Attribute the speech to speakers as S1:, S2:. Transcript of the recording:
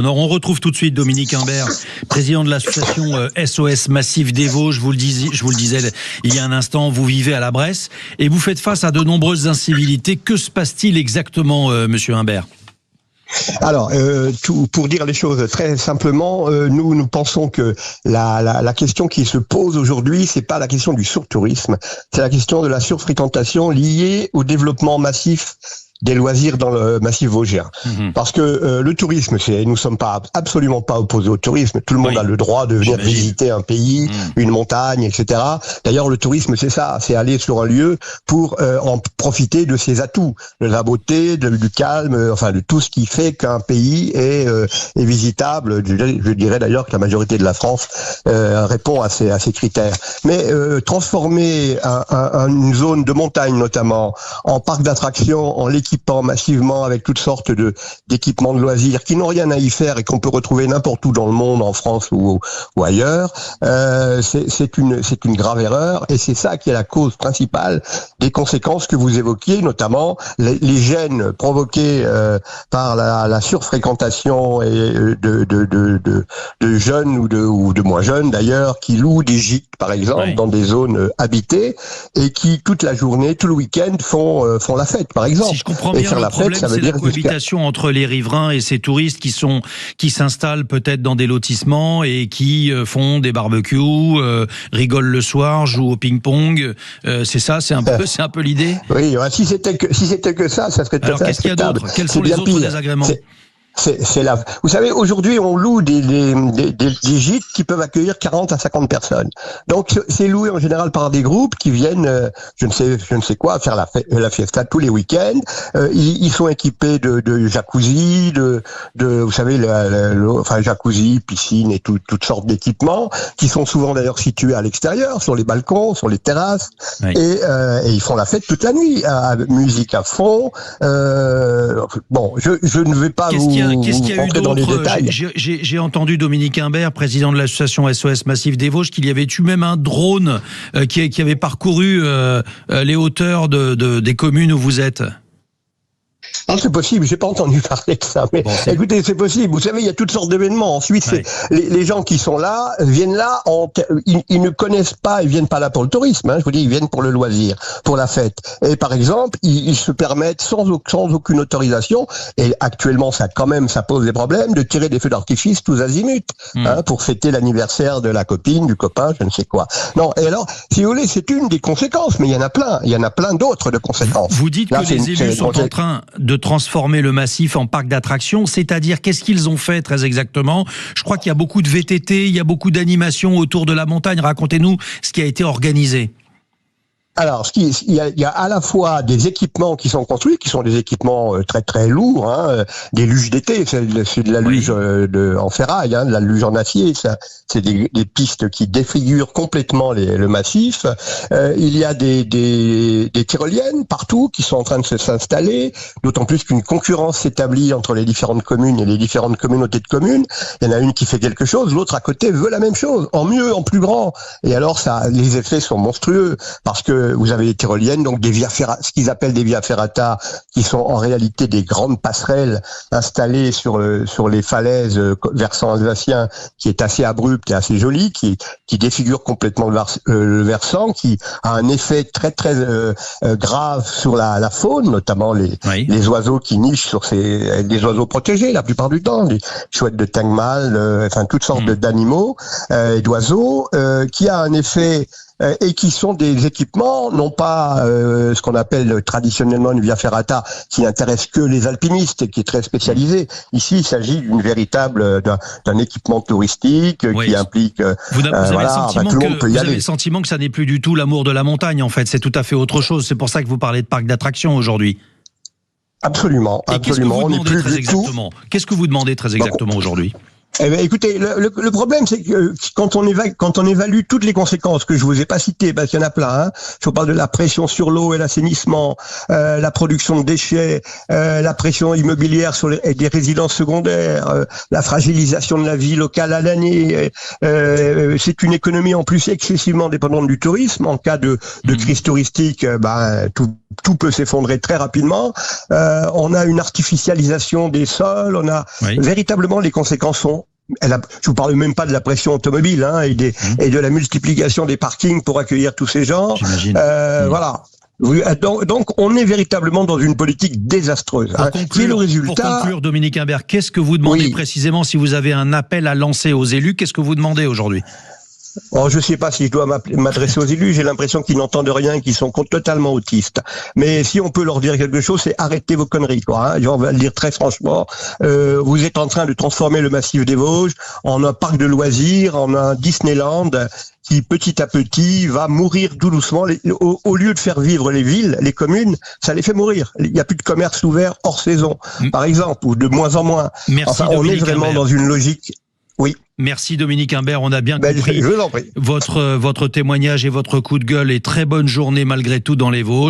S1: Alors, on retrouve tout de suite Dominique Imbert, président de l'association SOS Massif des Vosges. Je vous le disais il y a un instant, vous vivez à la Bresse et vous faites face à de nombreuses incivilités. Que se passe-t-il exactement, monsieur Imbert ?
S2: Alors, pour dire les choses très simplement, nous pensons que la question qui se pose aujourd'hui, c'est pas la question du surtourisme, c'est la question de la surfréquentation liée au développement massif des loisirs dans le massif vosgien. Parce que le tourisme, nous sommes absolument pas opposés au tourisme. Tout le monde a le droit de venir visiter un pays, une montagne, etc. D'ailleurs, le tourisme, c'est ça, c'est aller sur un lieu pour en profiter de ses atouts, de la beauté, du calme, enfin de tout ce qui fait qu'un pays est visitable. Je dirais d'ailleurs que la majorité de la France répond à ces critères. Mais transformer une zone de montagne notamment en parc d'attractions, en l'équipement massivement avec toutes sortes d'équipements de loisirs qui n'ont rien à y faire et qu'on peut retrouver n'importe où dans le monde, en France ou ailleurs, c'est une grave erreur et c'est ça qui est la cause principale des conséquences que vous évoquiez, notamment les gènes provoqués par la surfréquentation et de jeunes ou de moins jeunes d'ailleurs qui louent des gîtes par exemple dans des zones habitées et qui toute la journée, tout le week-end font la fête par exemple.
S1: Si je comprends bien, le problème, c'est la cohabitation entre les riverains et ces touristes qui s'installent peut-être dans des lotissements et qui font des barbecues, rigolent le soir, jouent au ping-pong. C'est ça, c'est un peu l'idée.
S2: Oui, si c'était que ça serait tout à fait acceptable.
S1: Alors qu'est-ce qu'il y a d'autre ? Quels sont les autres désagréments ?
S2: C'est là. Vous savez, aujourd'hui, on loue des gîtes qui peuvent accueillir 40 à 50 personnes. Donc, c'est loué en général par des groupes qui viennent, je ne sais quoi, faire la fiesta tous les week-ends. Ils sont équipés de jacuzzi, vous savez, enfin jacuzzi, piscine et toutes sortes d'équipements qui sont souvent d'ailleurs situés à l'extérieur, sur les balcons, sur les terrasses, et ils font la fête toute la nuit, musique à fond. Bon, je ne vais pas
S1: Qu'est-ce qu'il y a eu d'autre ? J'ai entendu Dominique Imbert, président de l'association SOS Massif des Vosges, qu'il y avait eu même un drone qui avait parcouru les hauteurs des communes où vous êtes.
S2: Non, c'est possible, j'ai pas entendu parler de ça, mais écoutez, c'est possible. Vous savez, il y a toutes sortes d'événements. Ensuite, les gens qui sont là viennent là, ils ne connaissent pas, ils viennent pas là pour le tourisme. Je vous dis, ils viennent pour le loisir, pour la fête. Et par exemple, ils se permettent sans aucune autorisation. Et actuellement, ça pose des problèmes de tirer des feux d'artifice tous azimuts, pour fêter l'anniversaire de la copine, du copain, je ne sais quoi. Non. Et alors, si vous voulez, c'est une des conséquences, mais il y en a plein. Il y en a plein d'autres de conséquences.
S1: Vous dites que les élus sont en train de transformer le massif en parc d'attractions, c'est-à-dire qu'est-ce qu'ils ont fait très exactement ? Je crois qu'il y a beaucoup de VTT, il y a beaucoup d'animations autour de la montagne. Racontez-nous ce qui a été organisé. Alors,
S2: il y a à la fois des équipements qui sont construits, qui sont des équipements très très lourds, des luges d'été, c'est de la luge en ferraille, de la luge en acier, c'est des pistes qui défigurent complètement le massif. Il y a des tyroliennes partout qui sont en train de s'installer, d'autant plus qu'une concurrence s'établit entre les différentes communes et les différentes communautés de communes. Il y en a une qui fait quelque chose, l'autre à côté veut la même chose, en mieux, en plus grand. Et alors les effets sont monstrueux parce que vous avez les tyroliennes, donc ce qu'ils appellent des via ferrata, qui sont en réalité des grandes passerelles installées sur les falaises versant alsacien, qui est assez abrupte et assez jolie, qui défigure complètement le versant, qui a un effet très très grave sur la faune, notamment les oiseaux qui nichent sur des oiseaux protégés la plupart du temps, les chouettes de Tengmal, enfin toutes sortes d'animaux et d'oiseaux, qui a un effet et qui sont des équipements, non pas ce qu'on appelle traditionnellement une via ferrata, qui n'intéresse que les alpinistes et qui est très spécialisé. Ici, il s'agit d'un équipement touristique qui implique.
S1: Vous avez le sentiment que ça n'est plus du tout l'amour de la montagne, en fait. C'est tout à fait autre chose. C'est pour ça que vous parlez de parc d'attractions aujourd'hui.
S2: Absolument.
S1: Qu'est-ce que vous demandez très exactement aujourd'hui ?
S2: Eh bien, écoutez, le problème, c'est que quand on évalue toutes les conséquences que je vous ai pas citées, parce qu'il y en a plein, hein, je vous parle de la pression sur l'eau et l'assainissement, la production de déchets, la pression immobilière sur des résidences secondaires, la fragilisation de la vie locale à l'année. C'est une économie en plus excessivement dépendante du tourisme. En cas de crise touristique, tout peut s'effondrer très rapidement. On a une artificialisation des sols, on a véritablement les conséquences sont. Je vous parle même pas de la pression automobile et de la multiplication des parkings pour accueillir tous ces gens. Voilà. Donc, on est véritablement dans une politique désastreuse. Qui est le résultat.
S1: Pour conclure, Dominique Imbert, qu'est-ce que vous demandez précisément si vous avez un appel à lancer aux élus? Qu'est-ce que vous demandez aujourd'hui?
S2: Je sais pas si je dois m'adresser aux élus, j'ai l'impression qu'ils n'entendent rien, qu'ils sont totalement autistes. Mais si on peut leur dire quelque chose, c'est arrêtez vos conneries, quoi. On va le dire très franchement. Vous êtes en train de transformer le massif des Vosges en un parc de loisirs, en un Disneyland qui petit à petit va mourir tout doucement. Au lieu de faire vivre les villes, les communes, ça les fait mourir. Il n'y a plus de commerce ouvert hors saison, par exemple, ou de moins en moins.
S1: Merci,
S2: on est vraiment dans une logique. Oui.
S1: Merci Dominique Imbert, on a bien compris
S2: je vous en prie.
S1: votre témoignage et votre coup de gueule, et très bonne journée malgré tout dans les Vosges.